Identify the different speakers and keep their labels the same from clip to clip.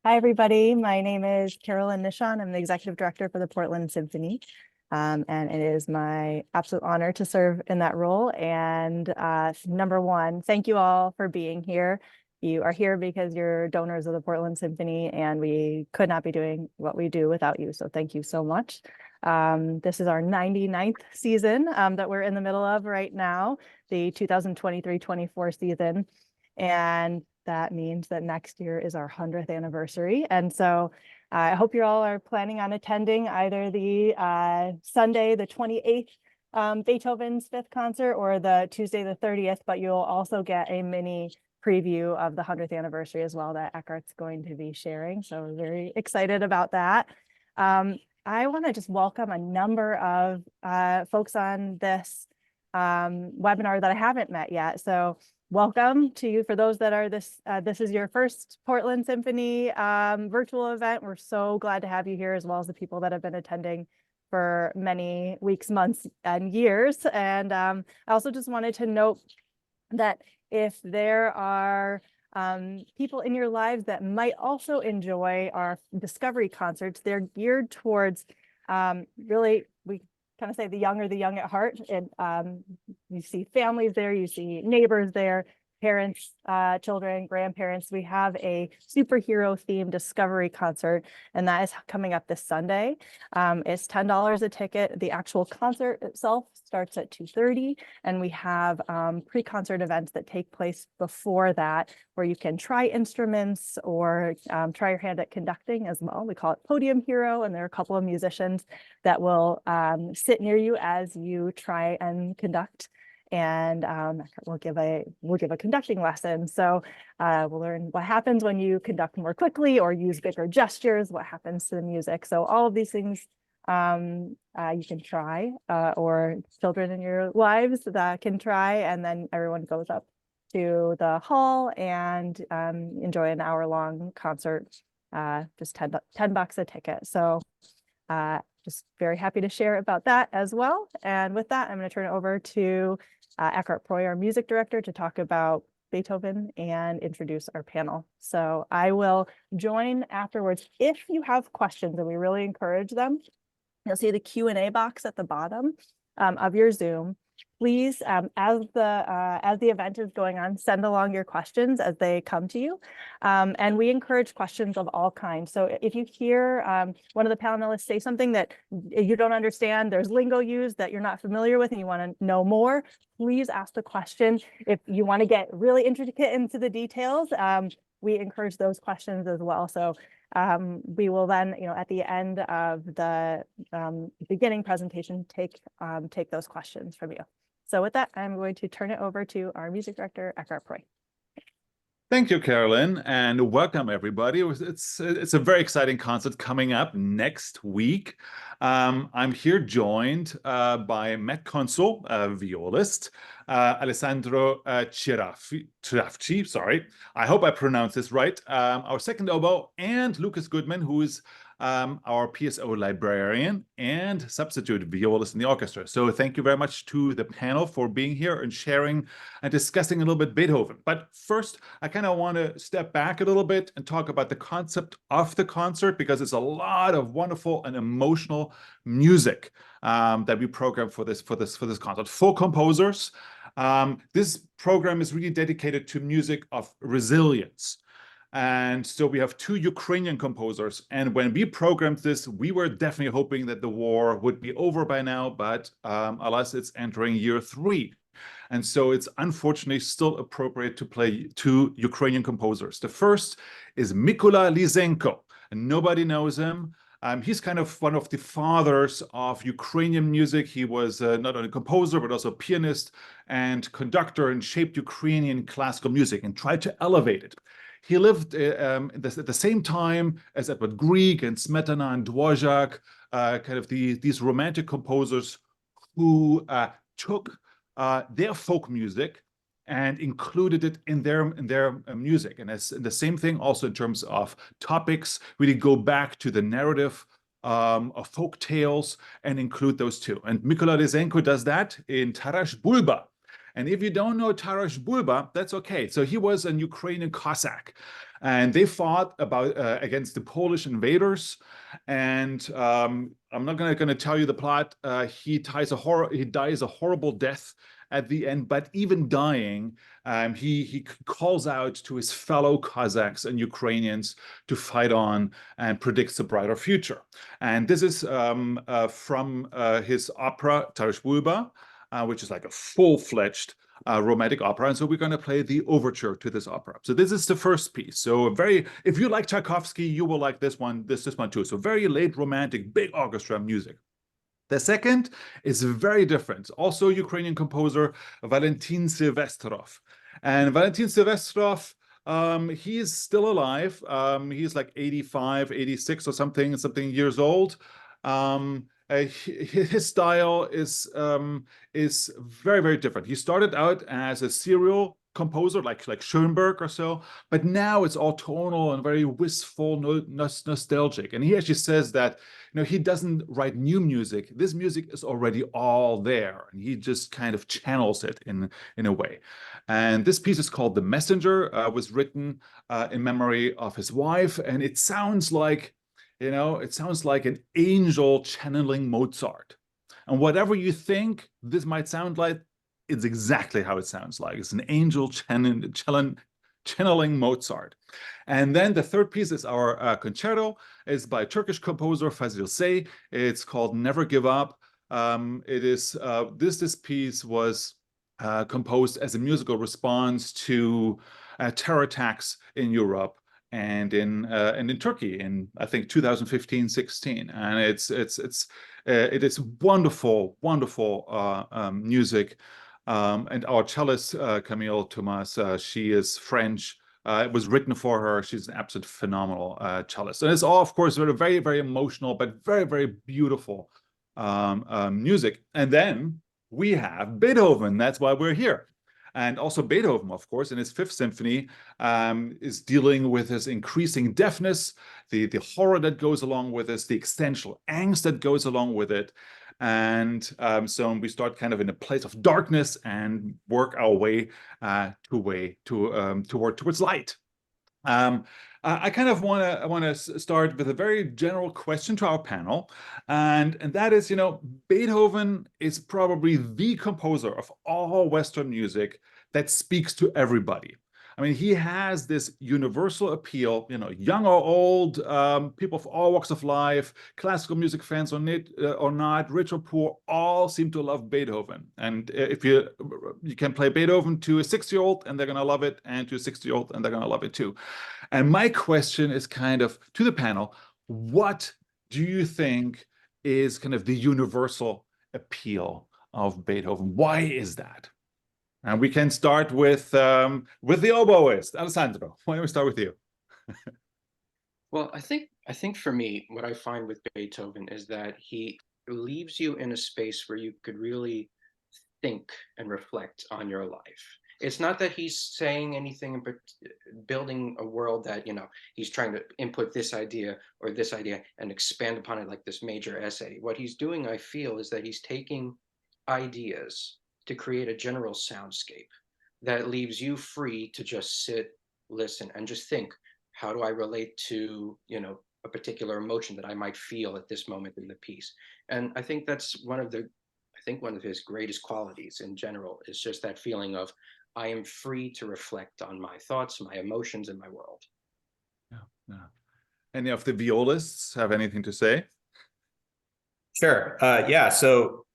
Speaker 1: Hi, everybody. My name is Carolyn Nishon. I'm the executive director for the Portland Symphony. And it is my absolute honor to serve in that role. And number one, thank you all for being here. You are here because you're donors of the Portland Symphony, and we could not be doing what we do without you. So thank you so much. This is our 99th season that we're in the middle of right now, the 2023-24 season. And that means that next year is our 100th anniversary. And so I hope you all are planning on attending either the Sunday, the 28th, Beethoven's 5th concert, or the Tuesday, the 30th, but you'll also get a mini preview of the 100th anniversary as well that Eckhart's going to be sharing. So we're very excited about that. I want to just welcome a number of folks on this webinar that I haven't met yet. So welcome to you. For those that are this is your first Portland Symphony virtual event. We're so glad to have you here, as well as the people that have been attending for many weeks, months, and years. And I also just wanted to note that if there are people in your lives that might also enjoy our discovery concerts, they're geared towards really, we kind of say the young are the young at heart. And you see families there, you see neighbors there, parents, children, grandparents. We have a superhero themed discovery concert, and that is coming up this Sunday. It's $10 a ticket. The actual concert itself starts at 2:30, and we have pre-concert events that take place before that, where you can try instruments or try your hand at conducting as well. We call it Podium Hero, and there are a couple of musicians that will sit near you as you try and conduct. And we'll give a conducting lesson. So we'll learn what happens when you conduct more quickly or use bigger gestures, what happens to the music. So all of these things you can try, or children in your lives that can try, and then everyone goes up to the hall and enjoy an hour-long concert, just $10 a ticket. So just very happy to share about that as well. And with that, I'm going to turn it over to Eckhart Proy, our music director, to talk about Beethoven and introduce our panel. So I will join afterwards. If you have questions, and we really encourage them, you'll see the Q&A box at the bottom of your Zoom. Please, as the event is going on, send along your questions as they come to you. And we encourage questions of all kinds. So if you hear one of the panelists say something that you don't understand, there's lingo used that you're not familiar with and you want to know more, please ask the question. If you want to get really intricate into the details, we encourage those questions as well. So we will then, at the end of the beginning presentation, take those questions from you. So with that, I'm going to turn it over to our music director, Eckhart Proy.
Speaker 2: Thank you, Carolyn, and welcome everybody. It's a very exciting concert coming up next week. I'm here joined by Matt Consul, a violist, Alessandro Cirafci, sorry, I hope I pronounced this right, our second oboe, and Lucas Goodman, who is our PSO librarian and substitute violist in the orchestra. So thank you very much to the panel for being here and sharing and discussing a little bit Beethoven. But first, I kind of want to step back a little bit and talk about the concept of the concert, because it's a lot of wonderful and emotional music that we program for this concert. Full composers. This program is really dedicated to music of resilience. And so we have two Ukrainian composers. And when we programmed this, we were definitely hoping that the war would be over by now, but alas, it's entering year 3. And so it's unfortunately still appropriate to play two Ukrainian composers. The first is Mykola Lysenko, and nobody knows him. He's kind of one of the fathers of Ukrainian music. He was not only a composer, but also a pianist and conductor, and shaped Ukrainian classical music and tried to elevate it. He lived at the same time as Edward Grieg and Smetana and Dvorak, kind of these romantic composers who took their folk music and included it in their music. And the same thing also in terms of topics, really go back to the narrative of folk tales and include those two. And Mykola Lysenko does that in Tarash Bulba. And if you don't know Tarash Bulba, that's okay. So he was a Ukrainian Cossack. and they fought about against the Polish invaders. And I'm not gonna tell you the plot. He dies a horrible death at the end, but even dying, he calls out to his fellow Cossacks and Ukrainians to fight on and predicts a brighter future. And this is from his opera Tarasbulba, which is like a full-fledged romantic opera. And so we're going to play the overture to this opera. So this is the first piece. So if you like Tchaikovsky, you will like this one too. So very late romantic, big orchestra music. The second is very different. Also Ukrainian composer Valentin Silvestrov. And Valentin Silvestrov, he is still alive. He's like 85, 86 or something years old. His style is very, very different. He started out as a serial composer like Schoenberg or so, but now it's all tonal and very wistful, nostalgic. And he actually says that, he doesn't write new music. This music is already all there, and he just kind of channels it in a way. And this piece is called The Messenger, was written in memory of his wife, and it sounds like, an angel channeling Mozart. And whatever you think this might sound like, it's exactly how it sounds like. It's an angel channeling Mozart. And then the third piece is our concerto. It's by Turkish composer Fazil Say. It's called Never Give Up. This piece was composed as a musical response to terror attacks in Europe and in Turkey in, I think, 2015-16. And it is wonderful, wonderful music. And our cellist, Camille Thomas, she is French. It was written for her. She's an absolute phenomenal cellist. And it's all, of course, very, very emotional, but very, very beautiful music. And then we have Beethoven. That's why we're here. And also Beethoven, of course, in his Fifth Symphony, is dealing with his increasing deafness, the horror that goes along with this, the existential angst that goes along with it. And so we start kind of in a place of darkness and work our way towards light. I kind of want to start with a very general question to our panel, and that is, Beethoven is probably the composer of all Western music that speaks to everybody. I mean, he has this universal appeal, young or old, people of all walks of life, classical music fans or not, rich or poor, all seem to love Beethoven. And if you can play Beethoven to a 6-year-old and they're going to love it, and to a 60-year-old and they're going to love it too. And my question is kind of to the panel, what do you think is kind of the universal appeal of Beethoven? Why is that? And we can start with the oboist, Alessandro. Why don't we start with you?
Speaker 3: Well, I think for me, what I find with Beethoven is that he leaves you in a space where you could really think and reflect on your life. It's not that he's saying anything, but building a world that, he's trying to input this idea or this idea and expand upon it like this major essay. What he's doing, I feel, is that he's taking ideas to create a general soundscape that leaves you free to just sit, listen, and just think, how do I relate to, a particular emotion that I might feel at this moment in the piece? And I think that's one of his greatest qualities in general, is just that feeling of, I am free to reflect on my thoughts, my emotions, and my world.
Speaker 2: Yeah. Any of the violists have anything to say?
Speaker 4: Sure. Yeah. So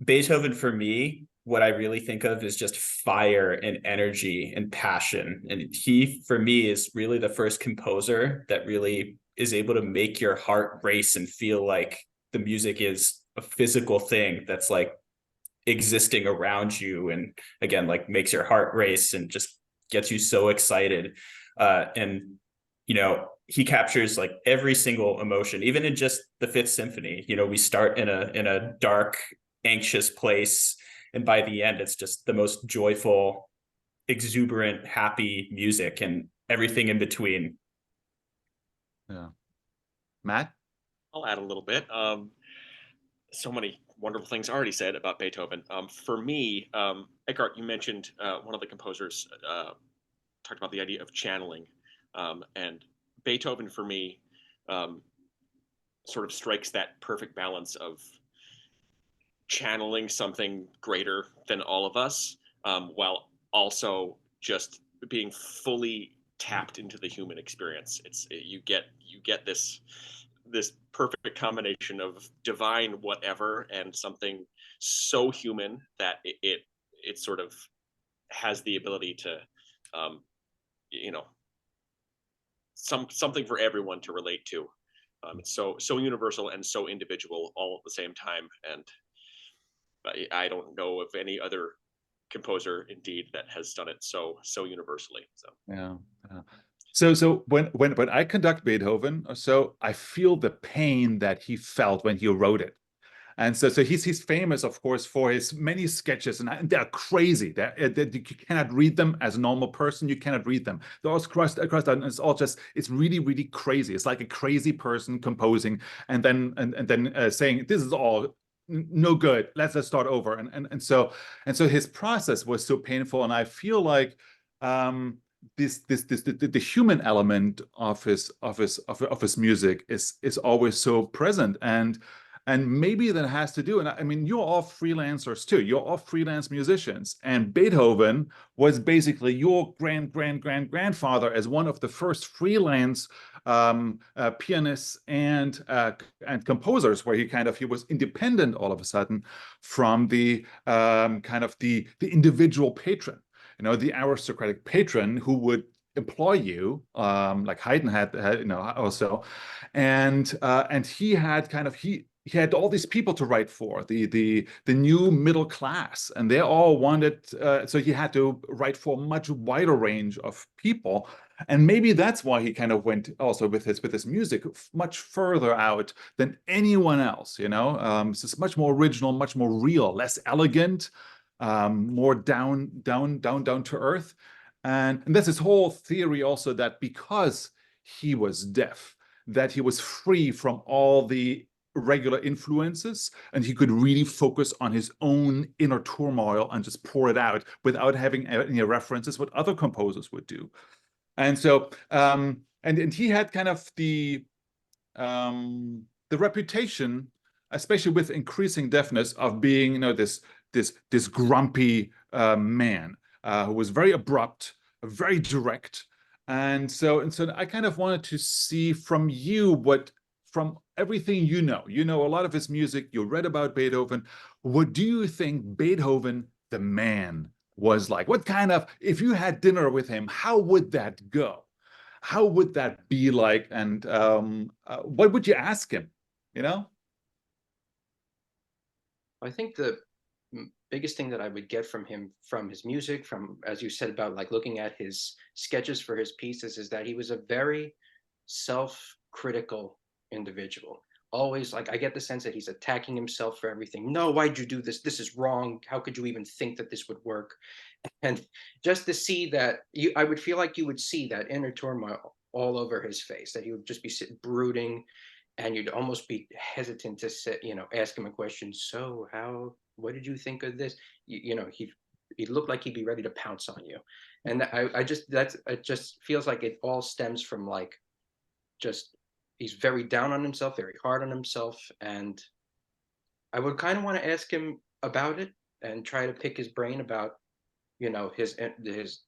Speaker 4: Beethoven, for me, what I really think of is just fire and energy and passion. And he, for me, is really the first composer that really is able to make your heart race and feel like the music is a physical thing that's like existing around you. And again, like makes your heart race and just gets you so excited. And, he captures like every single emotion, even in just the Fifth Symphony. We start in a dark, anxious place, and by the end, it's just the most joyful, exuberant, happy music and everything in between.
Speaker 2: Yeah. Matt?
Speaker 5: I'll add a little bit. So many wonderful things already said about Beethoven. For me, Eckhart, you mentioned one of the composers talked about the idea of channeling. And Beethoven for me sort of strikes that perfect balance of channeling something greater than all of us, while also just being fully tapped into the human experience. You get this perfect combination of divine whatever and something so human that it sort of has the ability to, you know, something for everyone to relate to. It's so universal and so individual all at the same time, and I don't know of any other composer indeed that has done it so universally. So
Speaker 2: Yeah. Yeah. So when I conduct Beethoven, so I feel the pain that he felt when he wrote it. And so he's famous, of course, for his many sketches, and they're crazy. You cannot read them as a normal person. You cannot read them. They're all across, and it's all just, it's really, really crazy. It's like a crazy person composing and then saying, this is all no good. Let's start over. And so his process was so painful. And I feel like the human element of his music is always so present. And maybe that has to do, and I mean, you're all freelancers too. You're all freelance musicians. And Beethoven was basically your grandfather as one of the first freelance pianists and composers, where he was independent all of a sudden from the kind of the individual patron, the aristocratic patron who would employ you, like Haydn had also, and he had all these people to write for, the new middle class, and they all wanted, so he had to write for a much wider range of people. And maybe that's why he kind of went also with his music much further out than anyone else, so it's much more original, much more real, less elegant, more down to earth. And that's his whole theory also, that because he was deaf, that he was free from all the regular influences, and he could really focus on his own inner turmoil and just pour it out without having any references what other composers would do. And so and he had kind of the reputation, especially with increasing deafness, of being this grumpy man who was very abrupt, very direct. And so I kind of wanted to see from you, from everything you know a lot of his music, you read about Beethoven. What do you think Beethoven, the man, was like? What kind of, if you had dinner with him, how would that go? How would that be like? And what would you ask him?
Speaker 3: I think the biggest thing that I would get from him, from his music, from, as you said, about like looking at his sketches for his pieces, is that he was a very self-critical individual. Always, like, I get the sense that he's attacking himself for everything. No, why'd you do this? This is wrong. How could you even think that this would work? And just to see that, I would feel like you would see that inner turmoil all over his face, that he would just be sitting brooding, and you'd almost be hesitant to ask him a question. So what did you think of this? He looked like he'd be ready to pounce on you. And it just feels like it all stems from like, just, he's very down on himself, very hard on himself. And I would kind of want to ask him about it and try to pick his brain about, his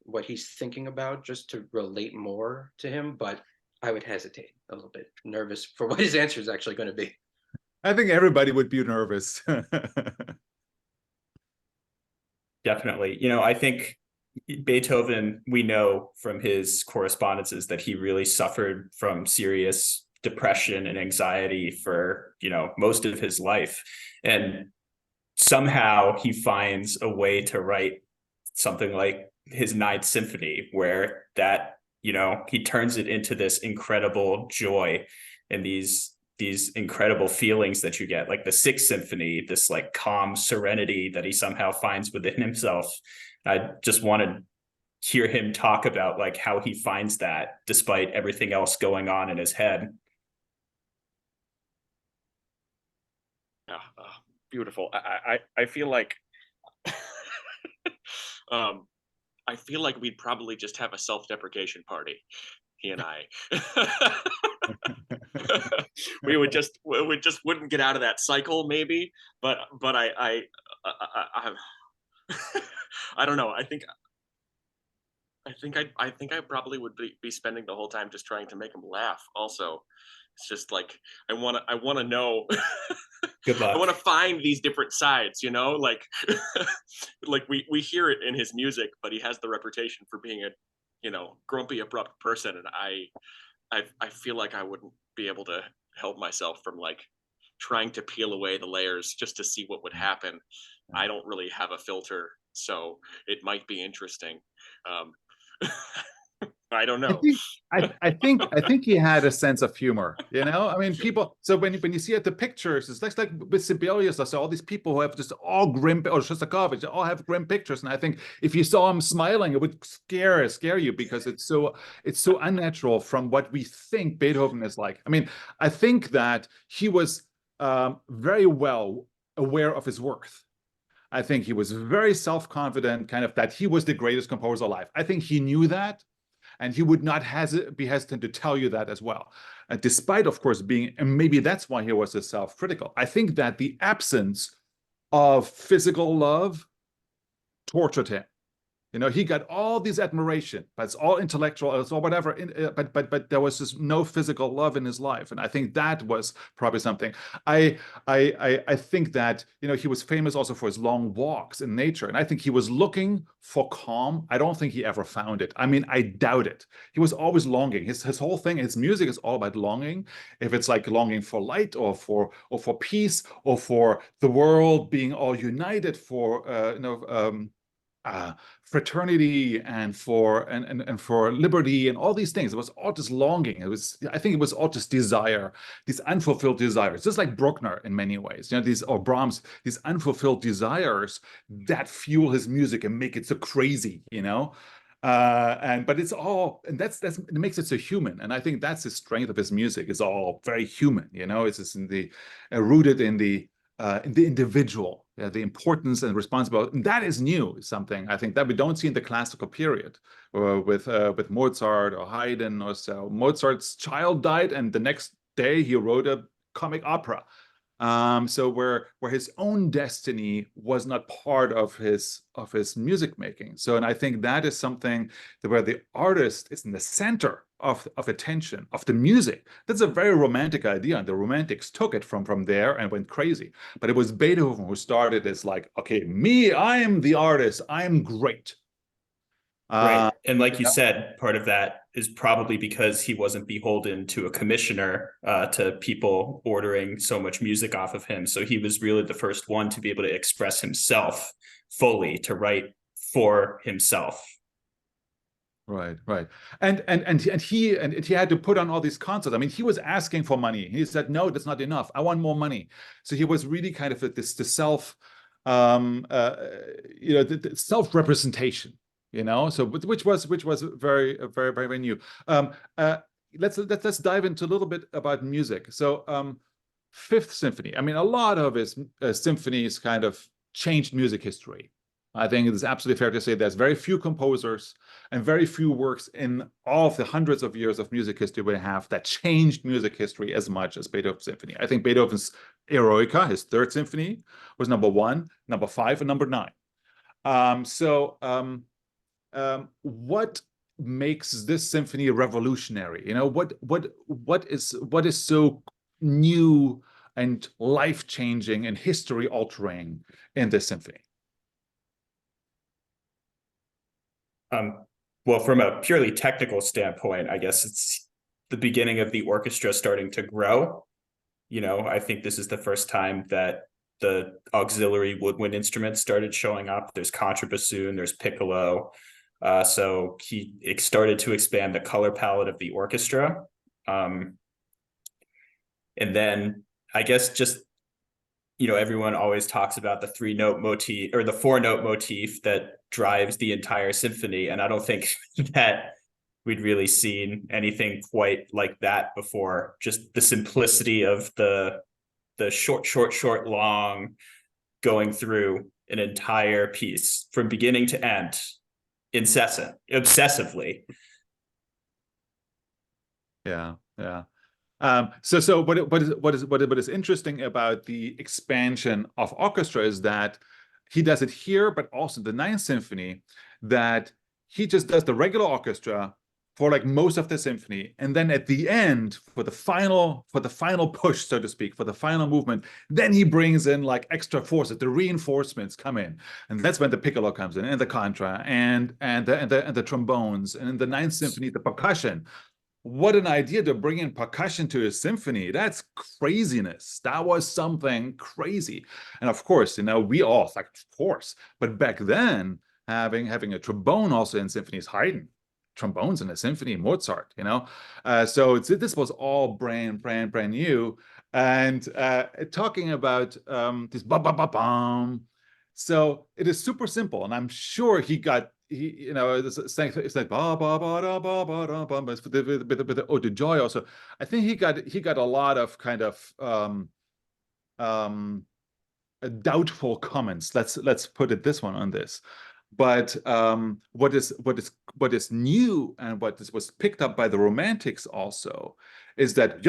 Speaker 3: what he's thinking about, just to relate more to him. But I would hesitate, a little bit nervous for what his answer is actually going to be.
Speaker 2: I think everybody would be nervous.
Speaker 4: Definitely. I think Beethoven, we know from his correspondences that he really suffered from serious depression and anxiety for, most of his life. And somehow he finds a way to write something like his Ninth Symphony, where that, he turns it into this incredible joy and these incredible feelings that you get, like the Sixth Symphony, this like calm serenity that he somehow finds within himself. I just want to hear him talk about like how he finds that despite everything else going on in his head.
Speaker 5: yeah, beautiful. I feel like I feel like we'd probably just have a self-deprecation party. he and I. we just wouldn't get out of that cycle, maybe. But I don't know. I think I probably would be spending the whole time just trying to make him laugh. Also, it's just like I want to know.
Speaker 4: Good luck.
Speaker 5: I want to find these different sides, you know, like like we hear it in his music, but he has the reputation for being a, you know, grumpy, abrupt person, and I feel like I wouldn't be able to help myself from like trying to peel away the layers just to see what would happen. I don't really have a filter, so it might be interesting. I don't know.
Speaker 2: I think he had a sense of humor, you know. I mean, people. So when you see at the pictures, it's like with Sibelius, I saw all these people who have just all grim, or Shostakovich, they all have grim pictures. And I think if you saw him smiling, it would scare you because it's so unnatural from what we think Beethoven is like. I mean, I think that he was very well aware of his worth. I think he was very self-confident, kind of that he was the greatest composer alive. I think he knew that. And he would not be hesitant to tell you that as well. Despite, of course, being, and maybe that's why he was so self-critical. I think that the absence of physical love tortured him. You know, he got all this admiration, but it's all intellectual, it's all whatever. But there was just no physical love in his life, and I think that was probably something. I think that, you know, he was famous also for his long walks in nature, and I think he was looking for calm. I don't think he ever found it. I mean, I doubt it. He was always longing. His whole thing, his music is all about longing. If it's like longing for light or for peace or for the world being all united, for fraternity and for liberty and all these things. It was all just longing. I think it was all just desire, these unfulfilled desires, just like Bruckner in many ways, you know, or Brahms, these unfulfilled desires that fuel his music and make it so crazy, you know. But it's all, and that's it makes it so human, and I think that's the strength of his music. Is all very human, you know. It's just rooted in the individual, the importance and responsibility. And that is new, something I think that we don't see in the classical period, with Mozart or Haydn or so. Mozart's child died, and the next day he wrote a comic opera. So where his own destiny was not part of his music making. So, and I think that is something where the artist is in the center of attention of the music. That's a very romantic idea, and the Romantics took it from there and went crazy. But it was Beethoven who started as like, okay, I am the artist, I am great.
Speaker 4: Right. And like you said, part of that is probably because he wasn't beholden to a commissioner, to people ordering so much music off of him. So he was really the first one to be able to express himself fully, to write for himself.
Speaker 2: Right. And he had to put on all these concerts. I mean, he was asking for money. He said, no, that's not enough. I want more money. So he was really kind of the self, the self-representation. You know, so which was very, very, very new. Let's dive into a little bit about music. So, Fifth Symphony. I mean, a lot of his symphonies kind of changed music history. I think it is absolutely fair to say there's very few composers and very few works in all of the hundreds of years of music history we have that changed music history as much as Beethoven's symphony. I think Beethoven's Eroica, his third symphony, was number 1, number 5, and number 9. What makes this symphony revolutionary? You know, what is so new and life-changing and history-altering in this symphony?
Speaker 4: Well, from a purely technical standpoint, I guess it's the beginning of the orchestra starting to grow. You know, I think this is the first time that the auxiliary woodwind instruments started showing up. There's contrabassoon, there's piccolo. So he started to expand the color palette of the orchestra. And then I guess just, you know, everyone always talks about the 3-note motif or the 4-note motif that drives the entire symphony. And I don't think that we'd really seen anything quite like that before. Just the simplicity of the short, long, going through an entire piece from beginning to end, obsessively.
Speaker 2: Yeah, yeah. So what is interesting about the expansion of orchestra is that he does it here, but also the Ninth Symphony, that he just does the regular orchestra for like most of the symphony, and then at the end, for the final push, so to speak, for the final movement, then he brings in like extra forces, the reinforcements come in, and that's when the piccolo comes in, and the contra, and the trombones, and in the Ninth Symphony, the percussion. What an idea to bring in percussion to a symphony. That's craziness. That was something crazy. And of course, we all like, of course. But back then, having a trombone also in symphonies, Haydn, trombones in a symphony, Mozart, so this was all brand new. And talking about this ba ba ba bum. So it is super simple, and I'm sure it's like ba ba ba da ba ba da ba, but with the ode to joy also. I think he got a lot of kind of doubtful comments. Let's put it this one on this. But what is new, and what was picked up by the Romantics also, is that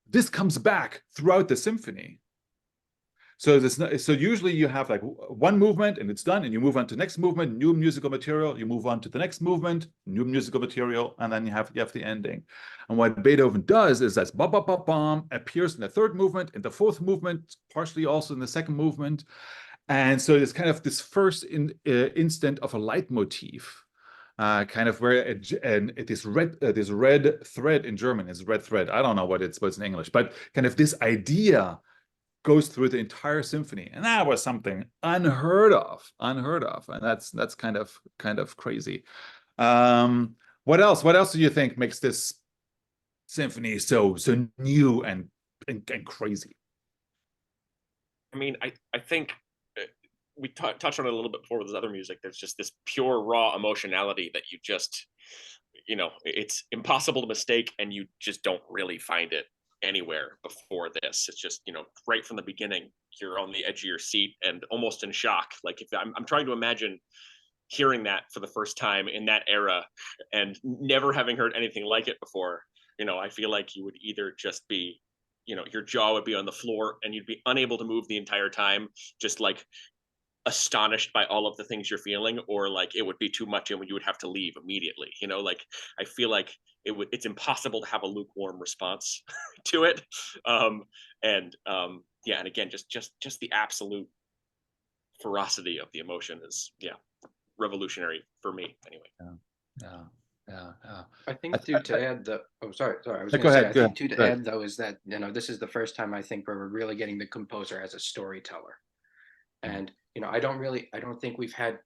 Speaker 2: this comes back throughout the symphony. So usually you have like one movement and it's done, and you move on to the next movement, new musical material. You move on to the next movement, new musical material, and then you have the ending. And what Beethoven does is that ba ba ba bum appears in the third movement, in the fourth movement, partially also in the second movement, and so it's kind of this first instant of a leitmotif. Kind of where this red thread in German is red thread. I don't know what's in English, but kind of this idea goes through the entire symphony, and that was something unheard of, and that's kind of crazy. What else do you think makes this symphony so new and crazy?
Speaker 5: I mean, I think we touched on it a little bit before with this other music. There's just this pure raw emotionality that you just, it's impossible to mistake, and you just don't really find it anywhere before this. It's just, right from the beginning, you're on the edge of your seat and almost in shock. Like, if I'm trying to imagine hearing that for the first time in that era and never having heard anything like it before, I feel like you would either just be, your jaw would be on the floor and you'd be unable to move the entire time, just like astonished by all of the things you're feeling, or like it would be too much and you would have to leave immediately. Like, I feel like it's impossible to have a lukewarm response to it. And again, just the absolute ferocity of the emotion is revolutionary for me anyway.
Speaker 3: Yeah. I think to add the sorry, I was
Speaker 2: go
Speaker 3: going to say,
Speaker 2: ahead,
Speaker 3: I think to add though is that this is the first time I think where we're really getting the composer as a storyteller. And I don't think we've had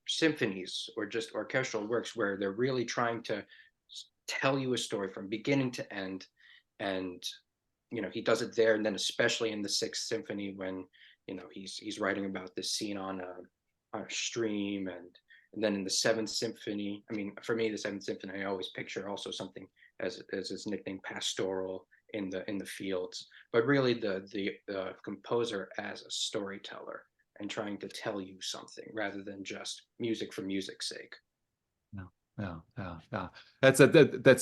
Speaker 3: symphonies or just orchestral works where they're really trying to tell you a story from beginning to end. And he does it there, and then especially in the Sixth Symphony when he's writing about this scene on a stream, and then in the Seventh Symphony, I mean, for me, the Seventh Symphony, I always picture also something as his nickname, pastoral in the fields, but really the composer as a storyteller and trying to tell you something rather than just music for music's sake.
Speaker 2: Yeah. That's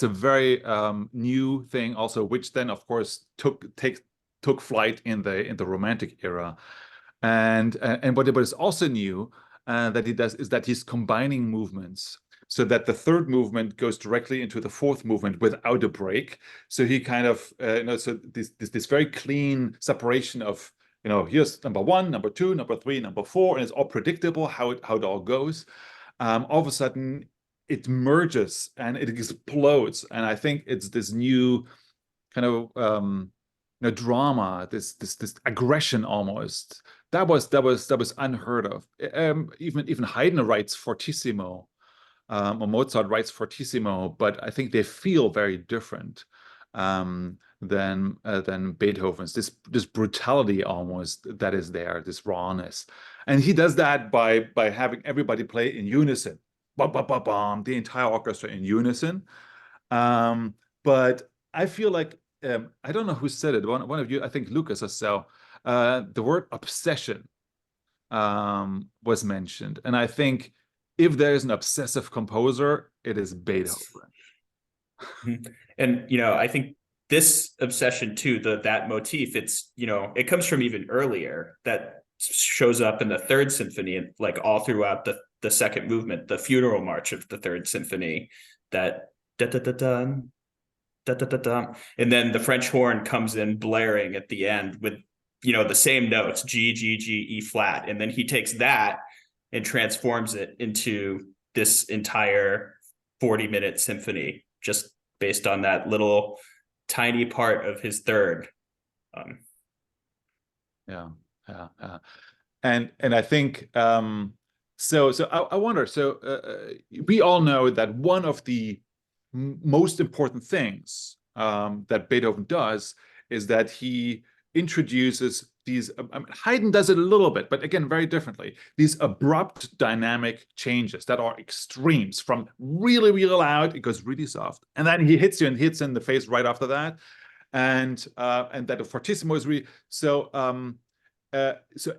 Speaker 2: a very new thing also, which then of course took flight in the Romantic era, and what is also new that he does is that he's combining movements, so that the third movement goes directly into the fourth movement without a break. So he kind of so this very clean separation of here's number one, number two, number three, number four, and it's all predictable how it all goes. All of a sudden it merges and it explodes, and I think it's this new kind of drama, this aggression almost that was unheard of. Even Haydn writes fortissimo, or Mozart writes fortissimo, but I think they feel very different than Beethoven's. This brutality almost that is there, this rawness, and he does that by having everybody play in unison, bum, bum, bum, bum, the entire orchestra in unison. But I feel like I don't know who said it. One of you, I think Lucas or so. The word obsession was mentioned, and I think if there is an obsessive composer, it is Beethoven.
Speaker 4: And, I think this obsession too, that motif, it's, it comes from even earlier, that shows up in the Third Symphony and like all throughout the second movement, the funeral march of the Third Symphony, that da da da da da da da da, and then the French horn comes in blaring at the end with, the same notes, G G G E flat, and then he takes that and transforms it into this entire 40-minute symphony just based on that little tiny part of his third.
Speaker 2: Yeah. And I think so I wonder, we all know that one of the most important things that Beethoven does is that he introduces these, Haydn does it a little bit, but again, very differently, these abrupt dynamic changes that are extremes, from really, really loud, it goes really soft, and then he hits you and hits in the face right after that. And that the fortissimo is really, so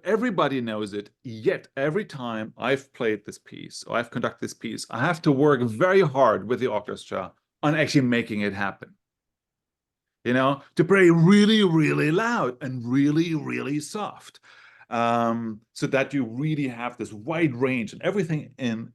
Speaker 2: everybody knows it, yet every time I've played this piece or I've conducted this piece, I have to work very hard with the orchestra on actually making it happen. To play really, really loud and really, really soft, so that you really have this wide range and everything in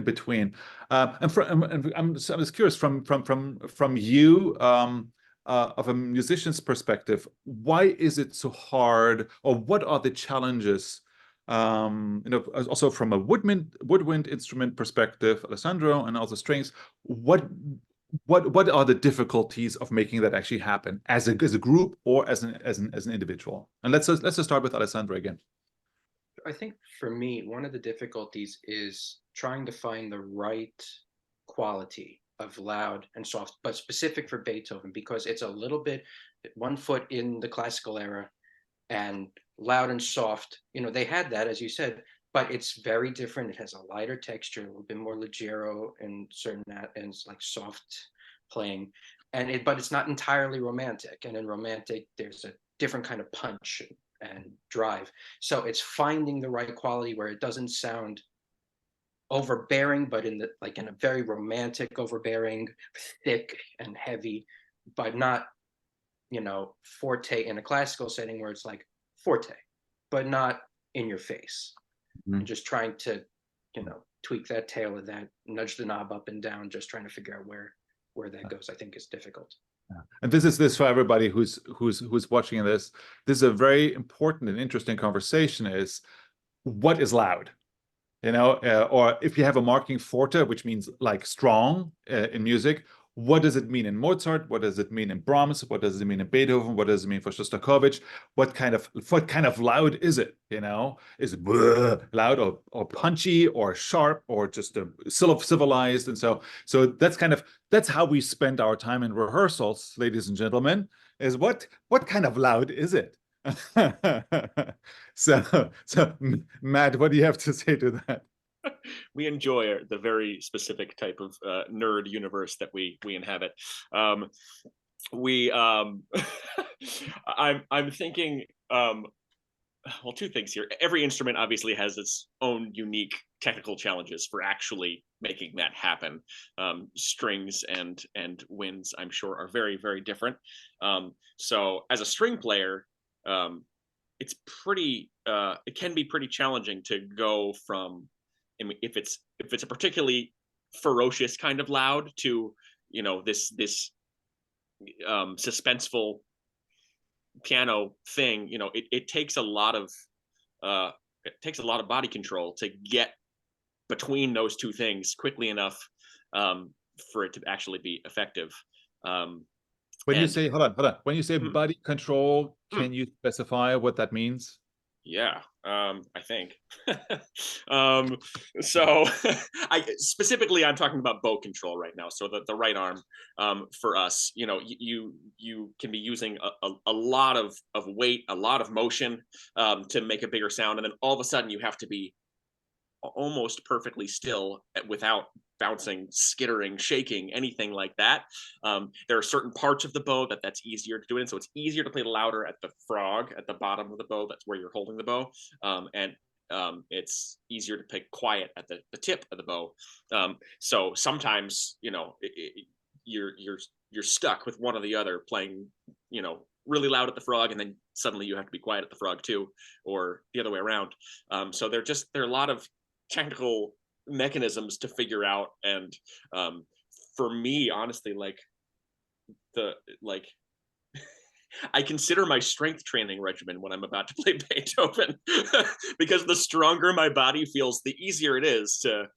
Speaker 2: between. I'm just curious from you, of a musician's perspective, why is it so hard, or what are the challenges? Also from a woodwind instrument perspective, Alessandro, and also strings, what are the difficulties of making that actually happen as a group or as an individual? And let's just start with Alessandro again.
Speaker 3: I think for me, one of the difficulties is trying to find the right quality of loud and soft, but specific for Beethoven, because it's a little bit one foot in the classical era, and loud and soft, they had that, as you said, but it's very different. It has a lighter texture, a little bit more leggero and certain and it's like soft playing, but it's not entirely romantic. And in romantic, there's a different kind of punch and drive. So it's finding the right quality where it doesn't sound overbearing, but in a very romantic overbearing, thick and heavy, but not, forte in a classical setting where it's like forte, but not in your face. And just trying to, tweak that tail of that, nudge the knob up and down, just trying to figure out where that goes, I think is difficult.
Speaker 2: Yeah. And this is for everybody who's watching this. This is a very important and interesting conversation, is what is loud? Or if you have a marking forte, which means like strong in music, what does it mean in Mozart? What does it mean in Brahms? What does it mean in Beethoven? What does it mean for Shostakovich? What kind of loud is it? Is it loud or punchy or sharp or just civilized? And so that's how we spend our time in rehearsals, ladies and gentlemen. Is what kind of loud is it? So Matt, what do you have to say to that?
Speaker 5: We enjoy the very specific type of nerd universe that we inhabit. I'm thinking, well, two things here. Every instrument obviously has its own unique technical challenges for actually making that happen. Strings and winds, I'm sure, are very, very different. So as a string player, it's pretty, it can be pretty challenging to go from, if it's a particularly ferocious kind of loud to, this suspenseful piano thing, it takes a lot of body control to get between those two things quickly enough for it to actually be effective.
Speaker 2: When you say, hold on. When you say body control, can you specify what that means?
Speaker 5: Yeah, I think. So I'm talking about bow control right now. So the right arm, for us, you can be using a lot of weight, a lot of motion, to make a bigger sound. And then all of a sudden you have to be almost perfectly still without bouncing, skittering, shaking, anything like that. There are certain parts of the bow that's easier to do it in. So it's easier to play louder at the frog, at the bottom of the bow. That's where you're holding the bow. And it's easier to play quiet at the tip of the bow. So sometimes, you're stuck with one or the other, playing, you know, really loud at the frog, and then suddenly you have to be quiet at the frog too, or the other way around. So there are a lot of technical mechanisms to figure out, and for me, honestly, I consider my strength training regimen when I'm about to play Beethoven, because the stronger my body feels, the easier it is to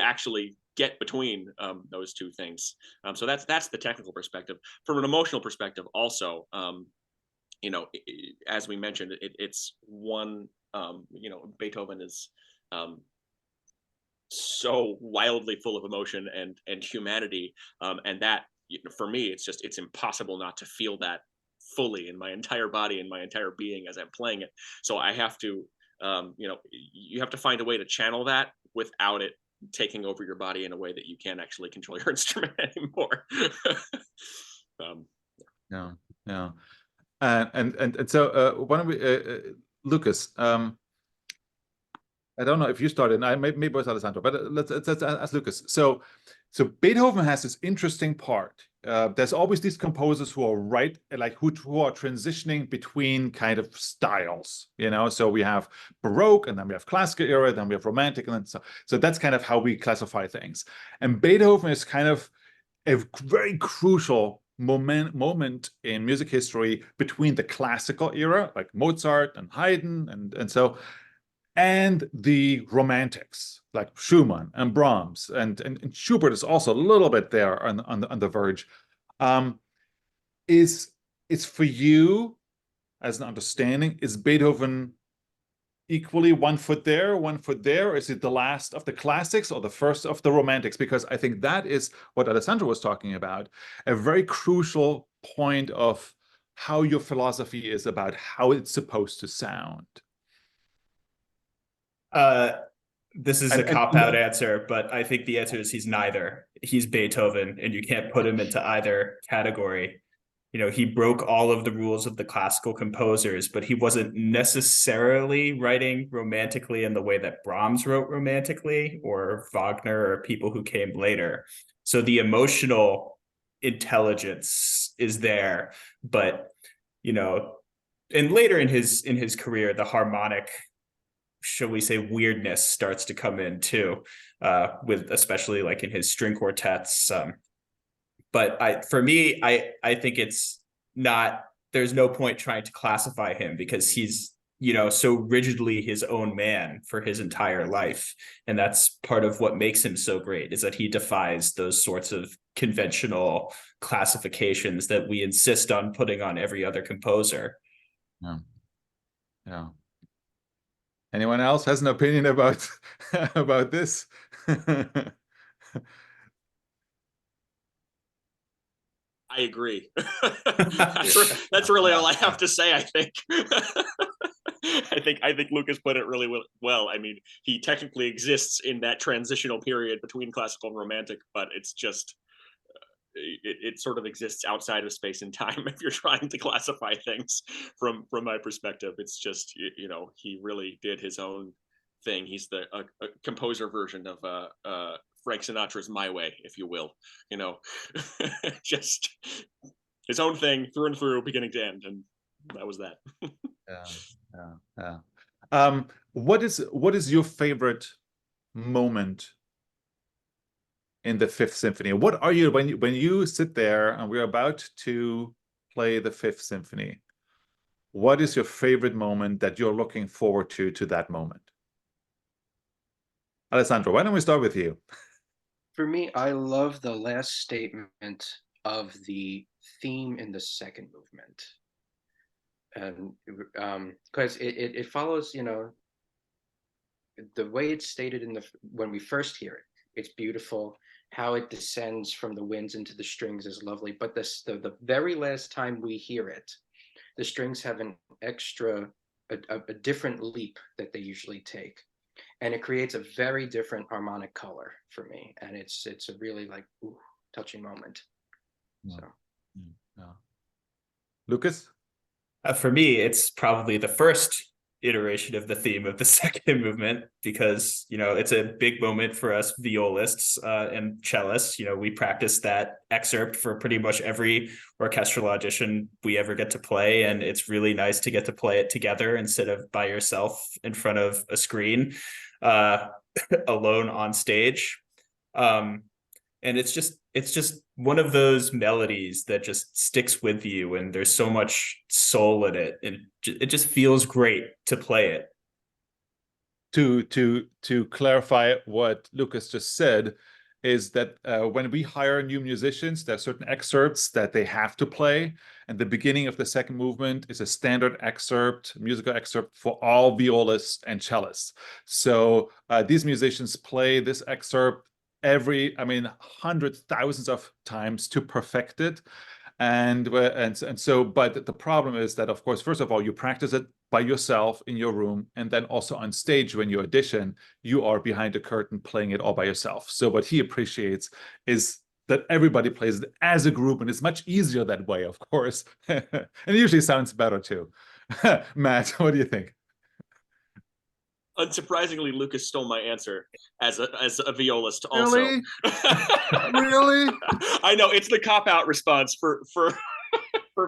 Speaker 5: actually get between those two things. So that's the technical perspective. From an emotional perspective, also, you know, as we mentioned, it's one. You know, Beethoven is so wildly full of emotion and humanity, and that, for me, it's impossible not to feel that fully in my entire body and my entire being as I'm playing it. So I have to, you know, you have to find a way to channel that without it taking over your body in a way that you can't actually control your instrument anymore.
Speaker 2: Yeah, yeah. And so why don't we, Lucas? I don't know if you started, and maybe it was Alessandro, but let's ask Lucas. So Beethoven has this interesting part. There's always these composers who are who are transitioning between kind of styles, you know. So we have Baroque, and then we have Classical era, then we have Romantic, and then so that's kind of how we classify things. And Beethoven is kind of a very crucial moment in music history between the Classical era, like Mozart and Haydn, and the Romantics, like Schumann and Brahms, and Schubert is also a little bit there on the verge. Is for you, as an understanding, is Beethoven equally 1 foot there, 1 foot there? Is it the last of the classics or the first of the Romantics? Because I think that is what Alessandro was talking about, a very crucial point of how your philosophy is about how it's supposed to sound.
Speaker 4: This is a cop-out answer, but I think the answer is he's neither. He's Beethoven, and you can't put him into either category. You know, he broke all of the rules of the classical composers, but he wasn't necessarily writing romantically in the way that Brahms wrote romantically, or Wagner, or people who came later. So the emotional intelligence is there, but, you know, and later in his career, the harmonic, shall we say, weirdness starts to come in too, with especially like in his string quartets. But for me, I think it's not, there's no point trying to classify him, because he's, you know, so rigidly his own man for his entire life. And that's part of what makes him so great, is that he defies those sorts of conventional classifications that we insist on putting on every other composer.
Speaker 2: Yeah. Yeah. Anyone else has an opinion about about this?
Speaker 5: I agree. That's really all I have to say, I think. I think Lucas put it really well. I mean, he technically exists in that transitional period between classical and romantic, but it's just it sort of exists outside of space and time if you're trying to classify things from my perspective. It's just, you know, he really did his own thing. He's a composer version of Frank Sinatra's My Way, if you will, you know. Just his own thing through and through, beginning to end, and that was that.
Speaker 2: Yeah. What is your favorite moment in the Fifth Symphony? What are you, when you sit there and we're about to play the Fifth Symphony, what is your favorite moment that you're looking forward to that moment? Alessandro, why don't we start with you?
Speaker 3: For me, I love the last statement of the theme in the second movement. And because it follows, you know, the way it's stated in when we first hear it, it's beautiful. How it descends from the winds into the strings is lovely. But the very last time we hear it, the strings have an extra, a different leap that they usually take. And it creates a very different harmonic color for me. And it's a really like, ooh, touching moment.
Speaker 2: Yeah.
Speaker 3: So.
Speaker 2: Yeah. Lucas?
Speaker 4: For me, it's probably the first iteration of the theme of the second movement, because, you know, it's a big moment for us violists and cellists. You know, we practice that excerpt for pretty much every orchestral audition we ever get to play. And it's really nice to get to play it together instead of by yourself in front of a screen, alone on stage. And it's just one of those melodies that just sticks with you, and there's so much soul in it, and it just feels great to play it.
Speaker 2: To clarify what Lucas just said, is that when we hire new musicians, there are certain excerpts that they have to play, and the beginning of the second movement is a standard excerpt, musical excerpt for all violists and cellists. So these musicians play this excerpt hundreds, thousands of times to perfect it. And so, but the problem is that, of course, first of all, you practice it by yourself in your room, and then also on stage when you audition, you are behind the curtain playing it all by yourself. So what he appreciates is that everybody plays it as a group, and it's much easier that way, of course. And it usually sounds better too. Matt, what do you think?
Speaker 5: Unsurprisingly, Lucas stole my answer as a violist also.
Speaker 2: Really? Really?
Speaker 5: I know, it's the cop-out response for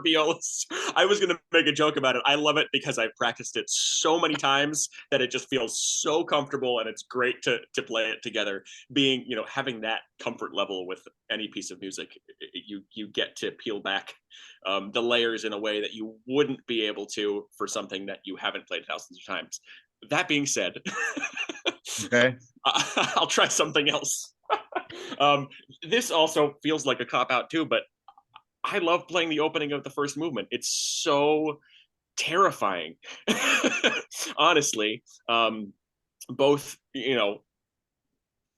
Speaker 5: violists. I was going to make a joke about it. I love it because I've practiced it so many times that it just feels so comfortable, and it's great to play it together. Being, you know, having that comfort level with any piece of music, you get to peel back the layers in a way that you wouldn't be able to for something that you haven't played thousands of times. That being said,
Speaker 2: Okay.
Speaker 5: I'll try something else. This also feels like a cop-out too, but I love playing the opening of the first movement. It's so terrifying, honestly. Both, you know,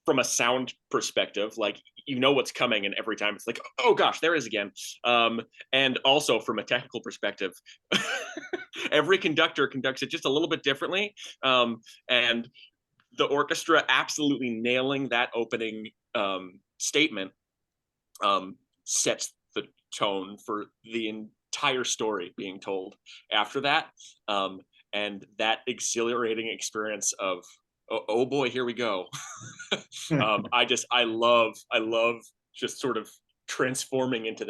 Speaker 5: from a sound perspective, like, you know what's coming, and every time it's like, oh gosh, there is again. And also from a technical perspective, every conductor conducts it just a little bit differently. And the orchestra absolutely nailing that opening statement sets the tone for the entire story being told after that. And that exhilarating experience of, oh boy, here we go. I love just sort of transforming into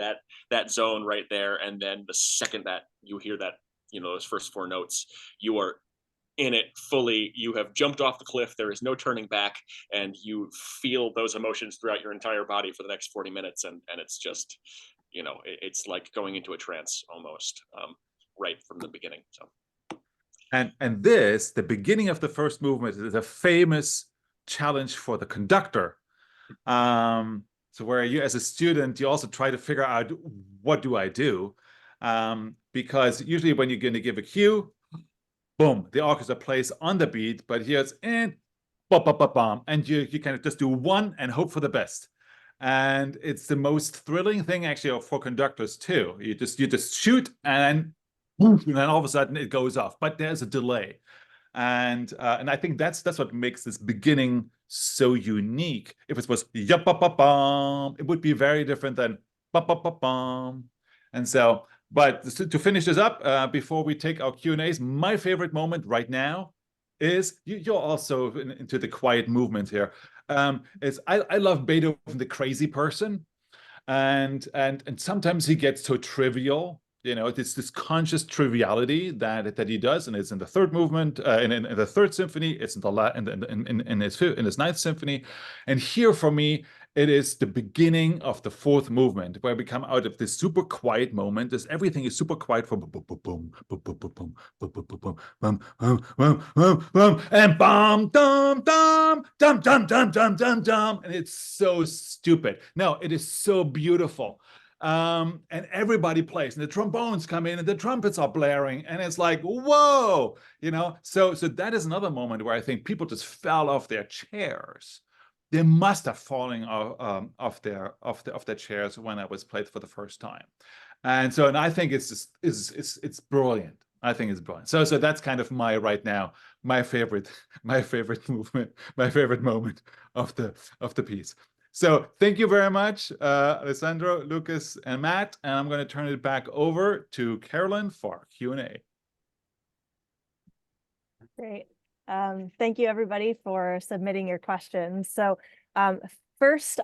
Speaker 5: that zone right there. And then the second that you hear that, you know, those first four notes, you are in it fully. You have jumped off the cliff. There is no turning back, and you feel those emotions throughout your entire body for the next 40 minutes. And it's just, you know, it's like going into a trance almost, right from the beginning. So.
Speaker 2: And this, the beginning of the first movement, is a famous challenge for the conductor. So where you, as a student, you also try to figure out, what do I do? Because usually when you're going to give a cue, boom, the orchestra plays on the beat, but here it's and bum, bum, bum, bum, and you kind of just do one and hope for the best. And it's the most thrilling thing actually for conductors too. You just shoot, and then all of a sudden it goes off, but there's a delay. And I think that's what makes this beginning so unique. If it was yup, bum, bum, bum, it would be very different than bum, bum, bum, bum. And so, but to finish this up, before we take our Q&As, my favorite moment right now is, you're also into the quiet movement here. Is I love Beethoven, the crazy person, and sometimes he gets so trivial. You know, it's this conscious triviality that he does, and it's in the third movement, in the third symphony. It's in his ninth symphony, and here for me, it is the beginning of the fourth movement, where we come out of this super quiet moment. As everything is super quiet for boom, boom, boom, boom, boom, boom, boom, boom, boom, boom, boom, boom, boom, boom, and bum, dum, dum, dum, dum, dum, dum, dum, dum, and it's so stupid. No, it is so beautiful. And everybody plays, and the trombones come in, and the trumpets are blaring, and it's like, whoa, you know. So that is another moment where I think people just fell off their chairs. They must have fallen off their chairs when it was played for the first time. And I think it's brilliant. I think it's brilliant. So that's kind of my favorite movement, my favorite moment of the piece. So thank you very much, Alessandro, Lucas, and Matt. And I'm going to turn it back over to Carolyn for Q&A.
Speaker 1: Great. Thank you, everybody, for submitting your questions. So first,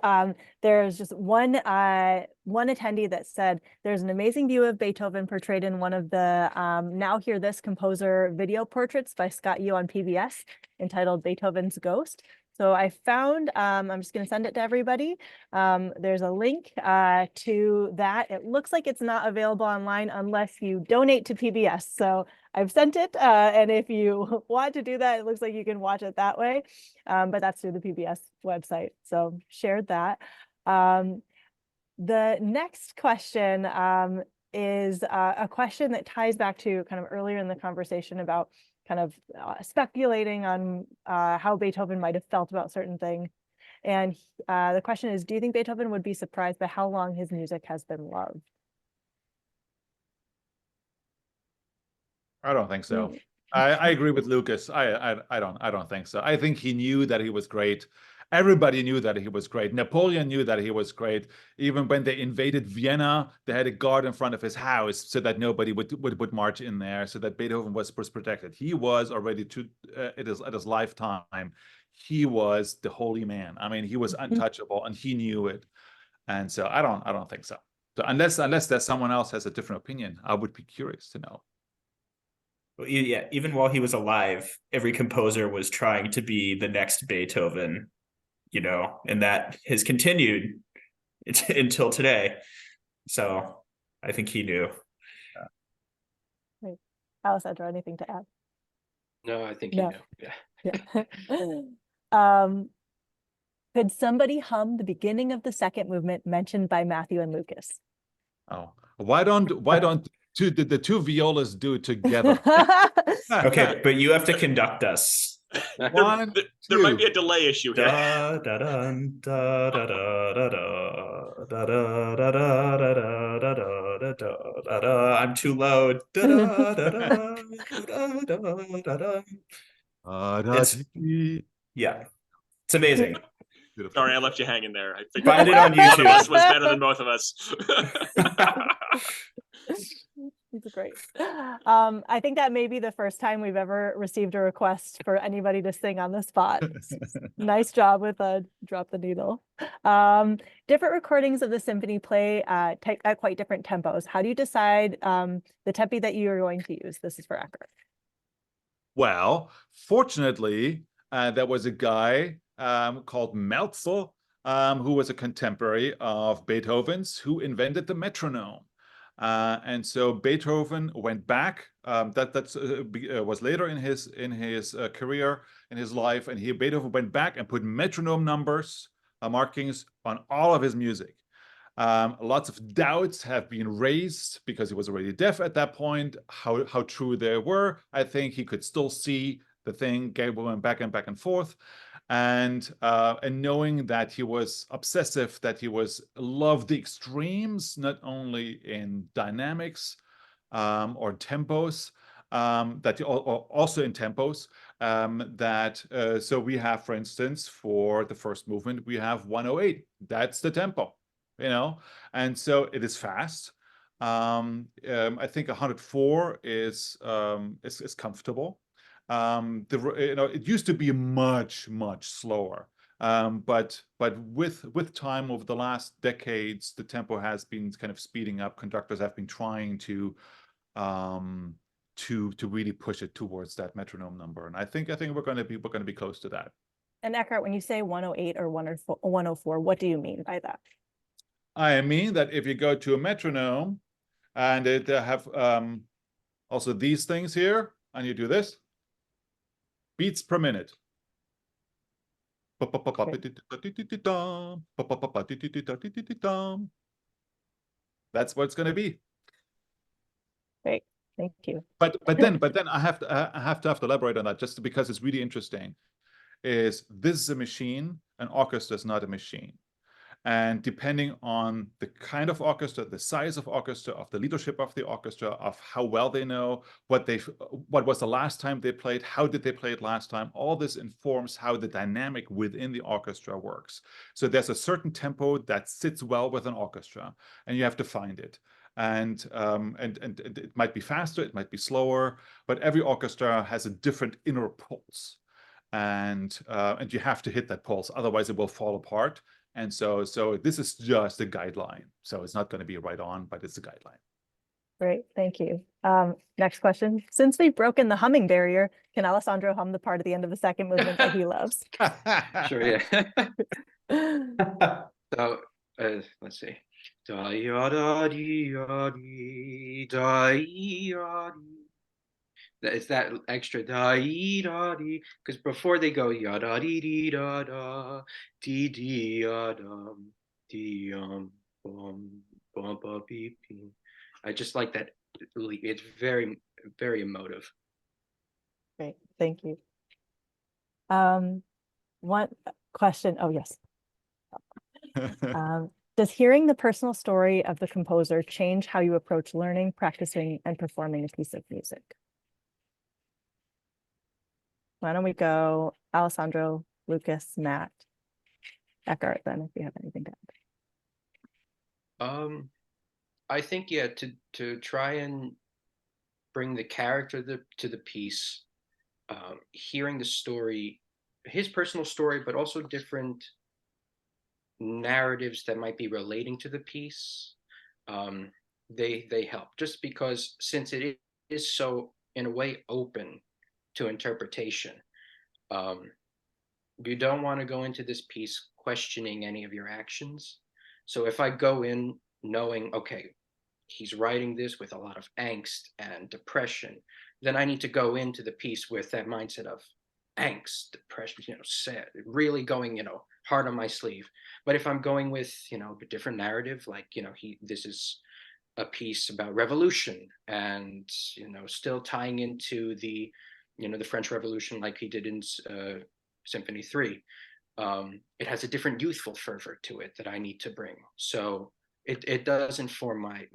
Speaker 1: there's just one attendee that said, there's an amazing view of Beethoven portrayed in one of the Now Hear This composer video portraits by Scott Yu on PBS entitled Beethoven's Ghost. So I found, I'm just going to send it to everybody. There's a link to that. It looks like it's not available online unless you donate to PBS. So I've sent it, and if you want to do that, it looks like you can watch it that way, but that's through the PBS website. So shared that. The next question is a question that ties back to kind of earlier in the conversation about kind of speculating on how Beethoven might have felt about certain things. And the question is, do you think Beethoven would be surprised by how long his music has been loved?
Speaker 2: I don't think so. I agree with Lucas. I don't think so. I think he knew that he was great. Everybody knew that he was great. Napoleon knew that he was great. Even when they invaded Vienna, they had a guard in front of his house so that nobody would march in there, so that Beethoven was protected. He was already at his lifetime. He was the holy man. I mean, he was untouchable, and he knew it. And so I don't think so. So unless there's someone else has a different opinion, I would be curious to know.
Speaker 4: Well, yeah, even while he was alive, every composer was trying to be the next Beethoven, and that has continued until today. So I think he knew.
Speaker 1: Right. Alessandro, anything to add?
Speaker 3: No, I think
Speaker 1: No.
Speaker 3: you know.
Speaker 1: Yeah. Could somebody hum the beginning of the second movement mentioned by Matthew and Lucas?
Speaker 2: Oh, why don't the two violas do it together?
Speaker 4: Okay, but you have to conduct us.
Speaker 2: One,
Speaker 5: there might
Speaker 2: two.
Speaker 5: be a delay issue here.
Speaker 4: Da da da da da da da da da da da da da da da da da. I'm too loud. Da da da da da da da da. Yeah, it's amazing.
Speaker 2: Beautiful.
Speaker 5: Sorry, I left you hanging there. I figured
Speaker 4: Find it on
Speaker 5: one of us
Speaker 4: YouTube.
Speaker 5: was better than both of us.
Speaker 1: It's great. I think that may be the first time we've ever received a request for anybody to sing on the spot. Nice job with drop the needle. Different recordings of the symphony play at quite different tempos. How do you decide the tempi that you are going to use? This is for Ecker.
Speaker 2: Well, fortunately, there was a guy called Meltzel, who was a contemporary of Beethoven's, who invented the metronome. And so Beethoven went back. That was later in his career, in his life, and Beethoven went back and put metronome numbers, markings on all of his music. Lots of doubts have been raised because he was already deaf at that point, how true they were. I think he could still see the thing going back and forth. And knowing that he was obsessive, that he loved the extremes, not only in dynamics or tempos, that also in tempos, so we have, for instance, for the first movement, we have 108. That's the tempo, and so it is fast. I think 104 is comfortable. It used to be much slower, but with time over the last decades, the tempo has been kind of speeding up. Conductors have been trying to really push it towards that metronome number, and I think we're going to be close to that.
Speaker 1: And Eckhart, when you say 108 or 104, what do you mean by that?
Speaker 2: I mean that if you go to a metronome and it have also these things here, and you do this. Beats per minute. That's what it's going to be.
Speaker 1: Great, thank you.
Speaker 2: But then I have to elaborate on that, just because it's really interesting. This is a machine, an orchestra is not a machine. And depending on the kind of orchestra, the size of orchestra, of the leadership of the orchestra, of how well they know, what was the last time they played, how did they play it last time, all this informs how the dynamic within the orchestra works. So there's a certain tempo that sits well with an orchestra, and you have to find it. And it might be faster, it might be slower, but every orchestra has a different inner pulse. And you have to hit that pulse, otherwise it will fall apart. And so this is just a guideline. So it's not going to be right on, but it's a guideline.
Speaker 1: Great, thank you. Next question. Since we've broken the humming barrier, can Alessandro hum the part at the end of the second movement that he loves?
Speaker 3: Sure, yeah. So let's see. Da ya da dee ya dee da ya dee. It's that extra da da dee, because before they go ya da dee dee da da dee dee ya dum dee bum bum ba beep. I just like that. It's very, very emotive.
Speaker 1: Great, thank you. One question. Oh, yes. Does hearing the personal story of the composer change how you approach learning, practicing, and performing a piece of music? Why don't we go Alessandro, Lucas, Matt, Eckhart, then, if you have anything to add.
Speaker 3: I think, yeah, to try and bring the character to the piece, hearing the story, his personal story, but also different narratives that might be relating to the piece, they help. Just because, since it is so, in a way, open to interpretation, you don't want to go into this piece questioning any of your actions. So if I go in knowing, okay, he's writing this with a lot of angst and depression, then I need to go into the piece with that mindset of angst, depression, sad, really going, hard on my sleeve. But if I'm going with, a different narrative, like, this is a piece about revolution and, still tying into the, the French Revolution, like he did in Symphony 3. It has a different youthful fervor to it that I need to bring. So it does inform my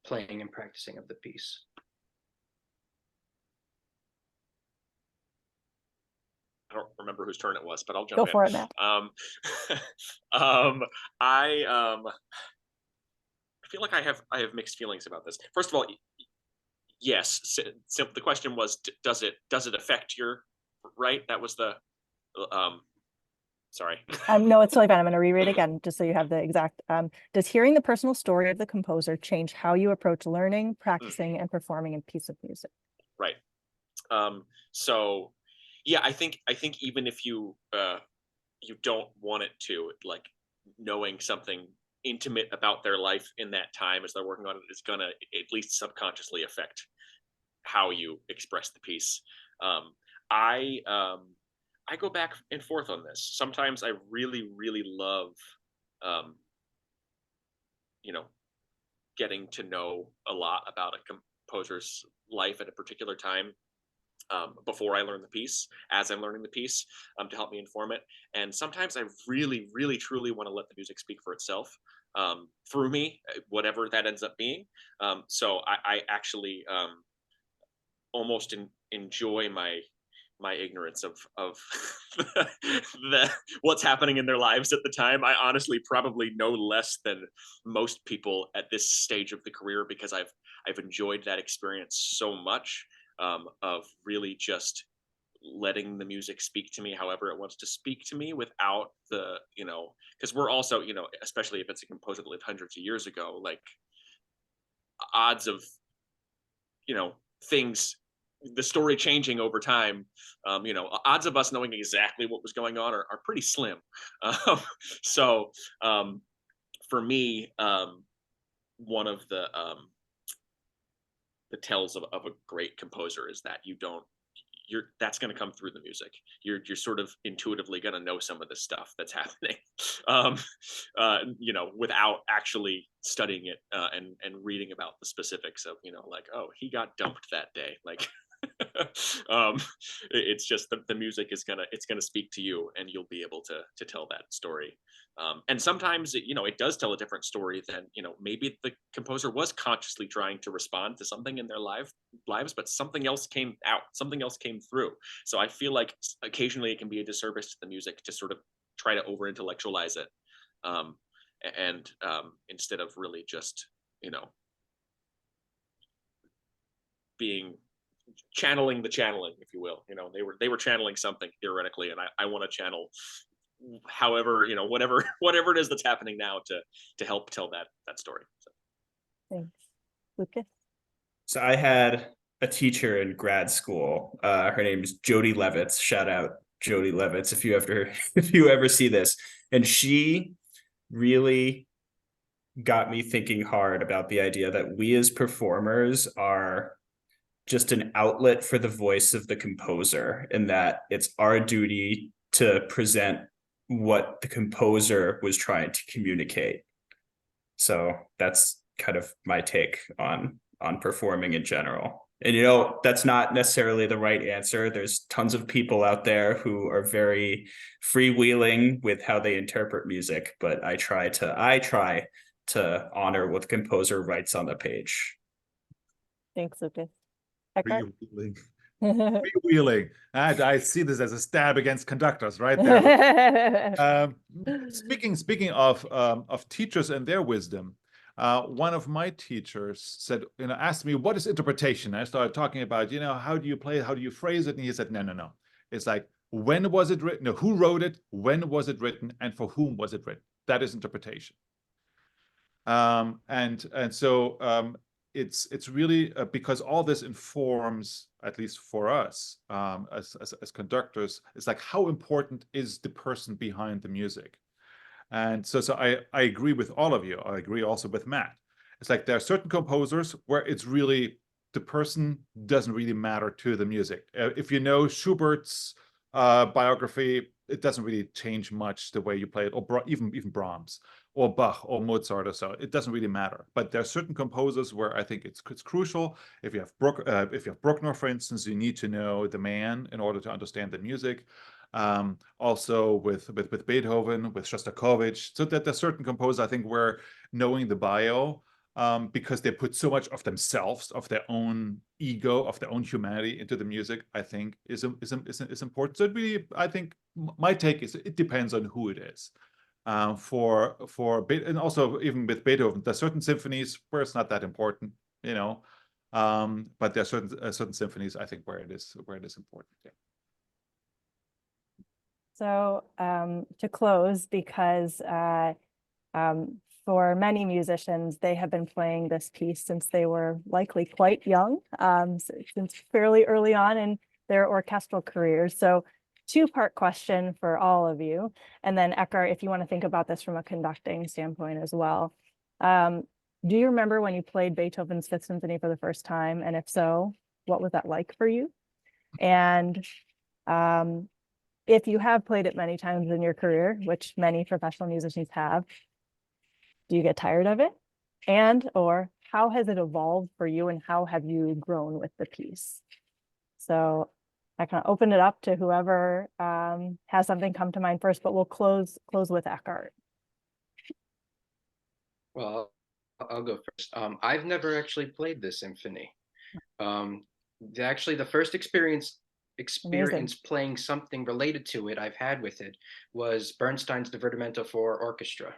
Speaker 3: playing and practicing of the piece.
Speaker 5: I don't remember whose turn it was, but I'll jump
Speaker 1: Go
Speaker 5: in.
Speaker 1: for it, Matt.
Speaker 5: I feel like I have mixed feelings about this. First of all, yes. So the question was, does it affect your right? That was the sorry.
Speaker 1: No, it's totally fine. I'm going to reread again, just so you have the exact. Does hearing the personal story of the composer change how you approach learning, practicing, and performing a piece of music?
Speaker 5: Right. So, yeah, I think even if you don't want it to, like, knowing something intimate about their life in that time as they're working on it is gonna at least subconsciously affect how you express the piece. I go back and forth on this. Sometimes I really, really love, getting to know a lot about a composer's life at a particular time, before I learn the piece, as I'm learning the piece, to help me inform it. And sometimes I really, really, truly want to let the music speak for itself, through me, whatever that ends up being. So I actually almost enjoy my ignorance of the what's happening in their lives at the time. I honestly probably know less than most people at this stage of the career, because I've enjoyed that experience so much, of really just letting the music speak to me however it wants to speak to me, without the, because we're also, especially if it's a composer that lived hundreds of years ago, like, odds of, things, the story changing over time, odds of us knowing exactly what was going on are pretty slim. So for me, one of the tells of a great composer is that that's going to come through the music. You're sort of intuitively going to know some of the stuff that's happening, without actually studying it, and reading about the specifics of, like, oh, he got dumped that day, like. It's just the music is gonna speak to you, and you'll be able to tell that story. And sometimes it does tell a different story than maybe the composer was consciously trying to respond to something in their lives, but something else came out, something else came through. So I feel like occasionally it can be a disservice to the music to sort of try to over intellectualize it, and instead of really just being channeling the channeling, if you will. They were channeling something theoretically, and I want to channel however whatever it is that's happening now to help tell that story. So.
Speaker 1: Thanks. Lucas?
Speaker 4: So I had a teacher in grad school. Her name is Jody Levitz. Shout out Jody Levitz if you ever see this. And she really got me thinking hard about the idea that we as performers are just an outlet for the voice of the composer, and that it's our duty to present what the composer was trying to communicate. So that's kind of my take on performing in general. And that's not necessarily the right answer. There's tons of people out there who are very freewheeling with how they interpret music, but I try to honor what the composer writes on the page.
Speaker 1: Thanks, Lucas. Eckhart?
Speaker 2: Freewheeling. And I see this as a stab against conductors right there. Speaking of teachers and their wisdom, one of my teachers said, asked me, what is interpretation? I started talking about, how do you play, how do you phrase it? And he said, no. It's like, when was it written? No, who wrote it? When was it written? And for whom was it written? That is interpretation. So it's really because all this informs, at least for us as conductors, it's like, how important is the person behind the music? And so I agree with all of you. I agree also with Matt. It's like there are certain composers where it's really, the person doesn't really matter to the music. If you know Schubert's biography, it doesn't really change much the way you play it, or even Brahms or Bach or Mozart or so. It doesn't really matter. But there are certain composers where I think it's crucial. If you have Bruckner, for instance, you need to know the man in order to understand the music. Also with Beethoven, with Shostakovich, so that there's certain composers I think where knowing the bio, because they put so much of themselves, of their own ego, of their own humanity into the music, I think is important. So it really, I think my take is it depends on who it is. And also even with Beethoven, there's certain symphonies where it's not that important, but there are certain symphonies I think where it is important. Yeah.
Speaker 1: So to close, because for many musicians, they have been playing this piece since they were likely quite young, since fairly early on in their orchestral careers. So two-part question for all of you. And then Eckhart, if you want to think about this from a conducting standpoint as well. Do you remember when you played Beethoven's Fifth Symphony for the first time? And if so, what was that like for you? And if you have played it many times in your career, which many professional musicians have, do you get tired of it? Or how has it evolved for you, and how have you grown with the piece? So I kind of open it up to whoever has something come to mind first, but we'll close with Eckhart.
Speaker 3: Well, I'll go first. I've never actually played this symphony. Actually, the first experience
Speaker 1: Amazing.
Speaker 3: playing something related to it I've had with it was Bernstein's Divertimento for Orchestra.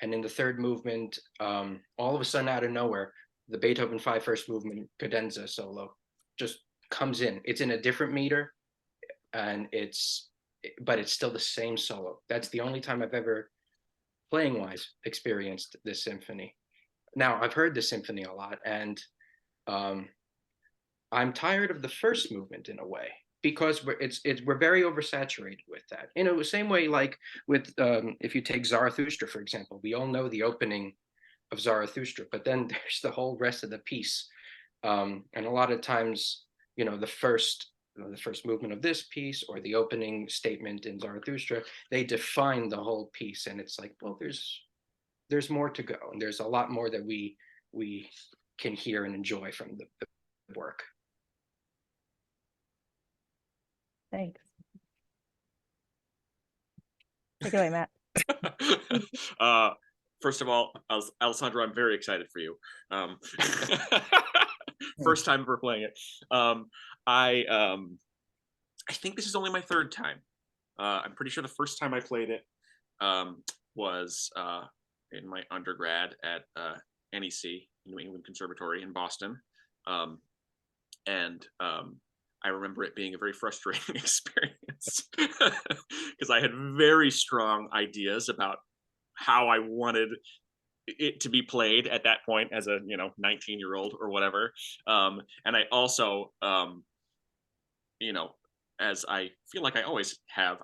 Speaker 3: And in the third movement, all of a sudden out of nowhere, the Beethoven 5 first movement cadenza solo just comes in. It's in a different meter, but it's still the same solo. That's the only time I've ever, playing wise, experienced this symphony. Now, I've heard this symphony a lot, and I'm tired of the first movement in a way, because we're very oversaturated with that. In the same way, like with if you take Zarathustra, for example, we all know the opening of Zarathustra, but then there's the whole rest of the piece. And a lot of times, the first movement of this piece or the opening statement in Zarathustra, they define the whole piece, and it's like, well, there's more to go, and there's a lot more that we can hear and enjoy from the work.
Speaker 1: Thanks. Take it away, Matt.
Speaker 5: First of all, Alessandro, I'm very excited for you. First time ever playing it. I think this is only my third time. I'm pretty sure the first time I played it was in my undergrad at NEC, New England Conservatory in Boston. I remember it being a very frustrating experience because I had very strong ideas about how I wanted it to be played at that point as a 19-year-old or whatever. And I also as I feel like I always have,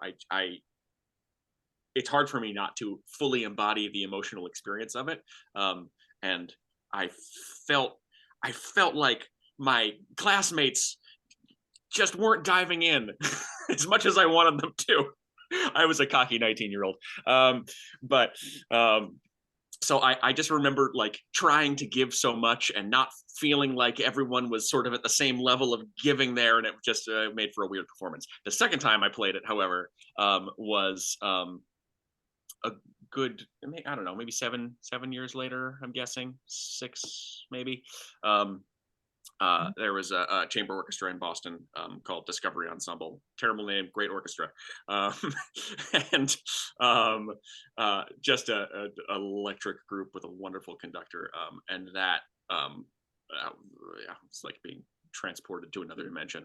Speaker 5: it's hard for me not to fully embody the emotional experience of it. And I felt like my classmates just weren't diving in as much as I wanted them to. I was a cocky 19-year-old. So I just remember like trying to give so much and not feeling like everyone was sort of at the same level of giving there, and it just made for a weird performance. The second time I played it, however, was a good, I don't know, maybe seven years later, I'm guessing, 6 maybe. There was a chamber orchestra in Boston called Discovery Ensemble. Terrible name, great orchestra, and just a electric group with a wonderful conductor, and that it's like being transported to another dimension.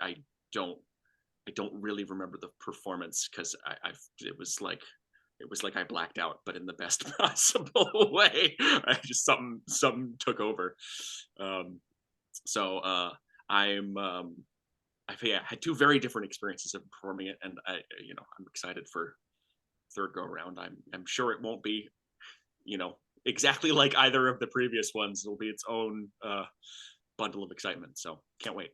Speaker 5: I don't really remember the performance because it was like I blacked out, but in the best possible way. I just something took over. I've had 2 very different experiences of performing it, and I'm excited for third go around. I'm sure it won't be, exactly like either of the previous ones. It'll be its own bundle of excitement. So can't wait.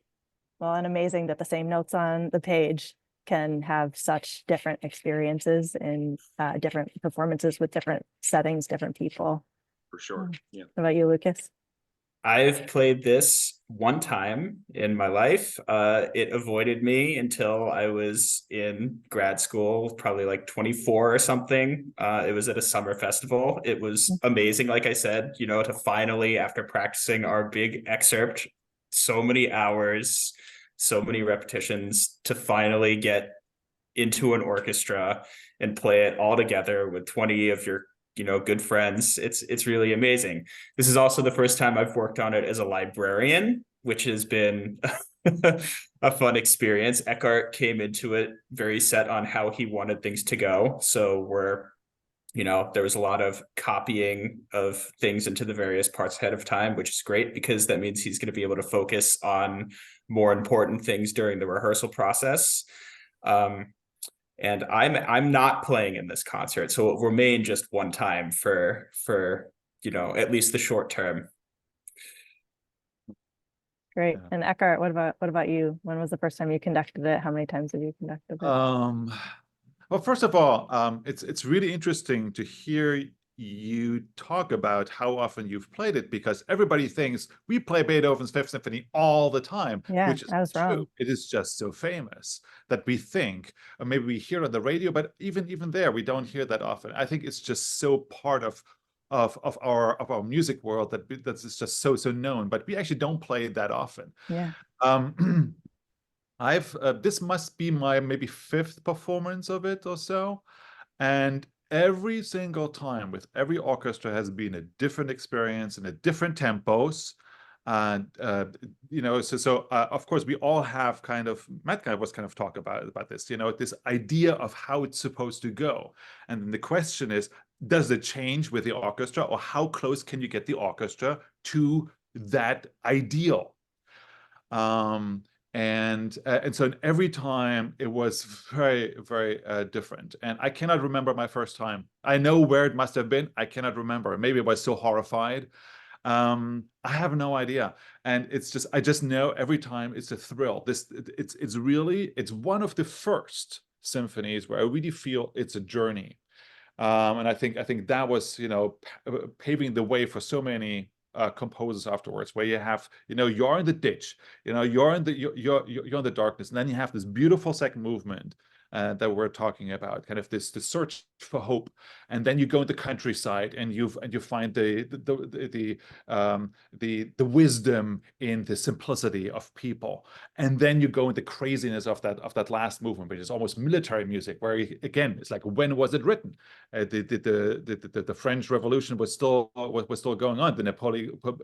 Speaker 1: Well, and amazing that the same notes on the page can have such different experiences in different performances with different settings, different people.
Speaker 5: For sure. Yeah.
Speaker 1: What about you, Lucas?
Speaker 4: I've played this one time in my life. It avoided me until I was in grad school, probably like 24 or something. It was at a summer festival. It was amazing, like I said, to finally, after practicing our big excerpt, so many hours, so many repetitions, to finally get into an orchestra and play it all together with 20 of your good friends. It's really amazing. This is also the first time I've worked on it as a librarian, which has been a fun experience. Eckhart came into it very set on how he wanted things to go. So there was a lot of copying of things into the various parts ahead of time, which is great because that means he's going to be able to focus on more important things during the rehearsal process. And I'm not playing in this concert, so it will remain just one time for at least the short term.
Speaker 1: Great. Yeah. And Eckhart, what about you? When was the first time you conducted it? How many times have you conducted it?
Speaker 2: Well, first of all, it's really interesting to hear you talk about how often you've played it, because everybody thinks we play Beethoven's Fifth Symphony all the time, which is true. Wrong. It is just so famous that we think, or maybe we hear it on the radio, but even there, we don't hear that often. I think it's just so part of our music world that's just so known, but we actually don't play it that often.
Speaker 1: Yeah.
Speaker 2: This must be my maybe 5th performance of it or so, and every single time with every orchestra has been a different experience and a different tempos. And, of course, we all have Matt was talk about this, this idea of how it's supposed to go. And then the question is, does it change with the orchestra, or how close can you get the orchestra to that ideal? And so every time it was very, very different. And I cannot remember my first time. I know where it must have been. I cannot remember. Maybe I was so horrified. I have no idea. And I just know every time it's a thrill. It's one of the first symphonies where I really feel it's a journey. And I think that was, paving the way for so many composers afterwards, where you have, you're in the ditch, you're in the darkness, and then you have this beautiful second movement, that we're talking about, kind of this search for hope. And then you go in the countryside and you find the wisdom in the simplicity of people. And then you go into craziness of that last movement, which is almost military music, where again, it's like, when was it written? The French Revolution was still going on. The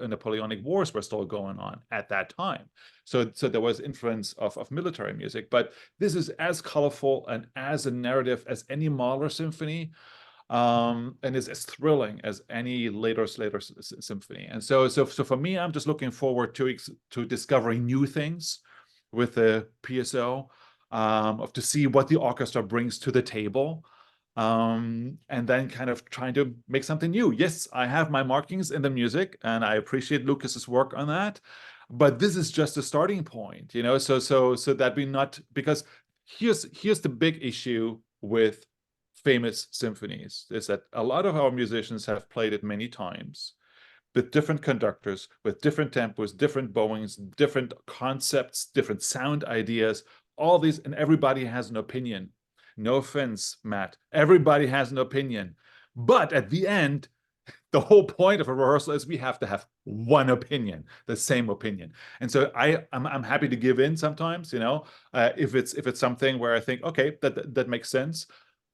Speaker 2: Napoleonic Wars were still going on at that time. So there was influence of military music, but this is as colorful and as a narrative as any Mahler symphony, and is as thrilling as any later symphony. And so for me, I'm just looking forward to discovering new things with the PSO, to see what the orchestra brings to the table. And then kind of trying to make something new. Yes, I have my markings in the music, and I appreciate Lucas's work on that, but this is just a starting point, you know. So that we not, because here's the big issue with famous symphonies, is that a lot of our musicians have played it many times with different conductors, with different tempos, different bowings, different concepts, different sound ideas, all these, and everybody has an opinion. No offense, Matt. Everybody has an opinion. But at the end, the whole point of a rehearsal is we have to have one opinion, the same opinion. And so I'm happy to give in sometimes, you know, if it's something where I think, okay, that makes sense.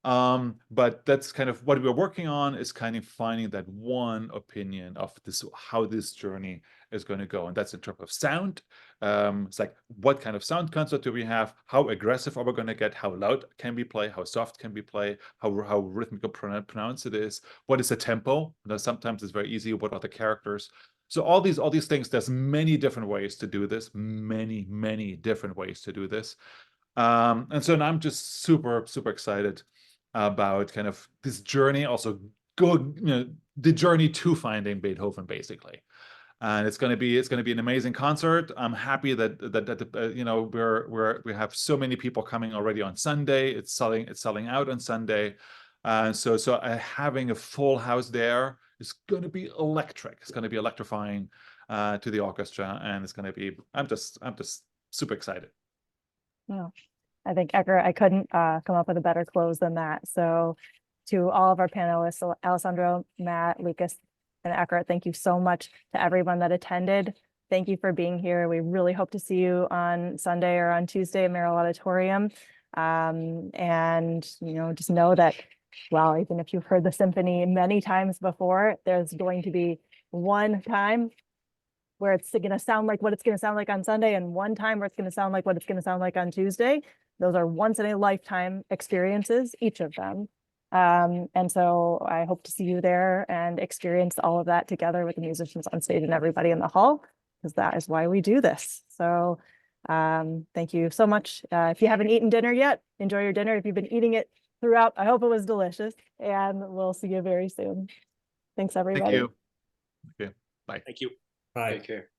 Speaker 2: But that's kind of what we're working on, is kind of finding that one opinion of this, how this journey is going to go. And that's in terms of sound. It's like, what kind of sound concert do we have? How aggressive are we going to get? How loud can we play? How soft can we play? How rhythmical pronounced it is? What is the tempo? Now, sometimes it's very easy. What are the characters? So all these things, there's many different ways to do this, many different ways to do this. And so now I'm just super excited about kind of this journey, also the journey to finding Beethoven, basically. And it's going to be an amazing concert. I'm happy that you know, we have so many people coming already on Sunday. It's selling out on Sunday. So having a full house there is going to be electric. It's going to be electrifying to the orchestra, and it's going to be. I'm just super excited.
Speaker 1: Well, I think, Ecker, I couldn't come up with a better close than that. So to all of our panelists, Alessandro, Matt, Lucas, and Ecker, thank you so much to everyone that attended. Thank you for being here. We really hope to see you on Sunday or on Tuesday at Merrill Auditorium. And, you know, just know that, well, even if you've heard the symphony many times before, there's going to be one time where it's going to sound like what it's going to sound like on Sunday, and one time where it's going to sound like what it's going to sound like on Tuesday. Those are once in a lifetime experiences, each of them. And so I hope to see you there and experience all of that together with the musicians on stage and everybody in the hall, because that is why we do this. So thank you so much. If you haven't eaten dinner yet, enjoy your dinner. If you've been eating it throughout, I hope it was delicious, and we'll see you very soon. Thanks, everybody.
Speaker 2: Thank you. Okay, bye.
Speaker 5: Thank you.
Speaker 4: Bye.
Speaker 3: Take care.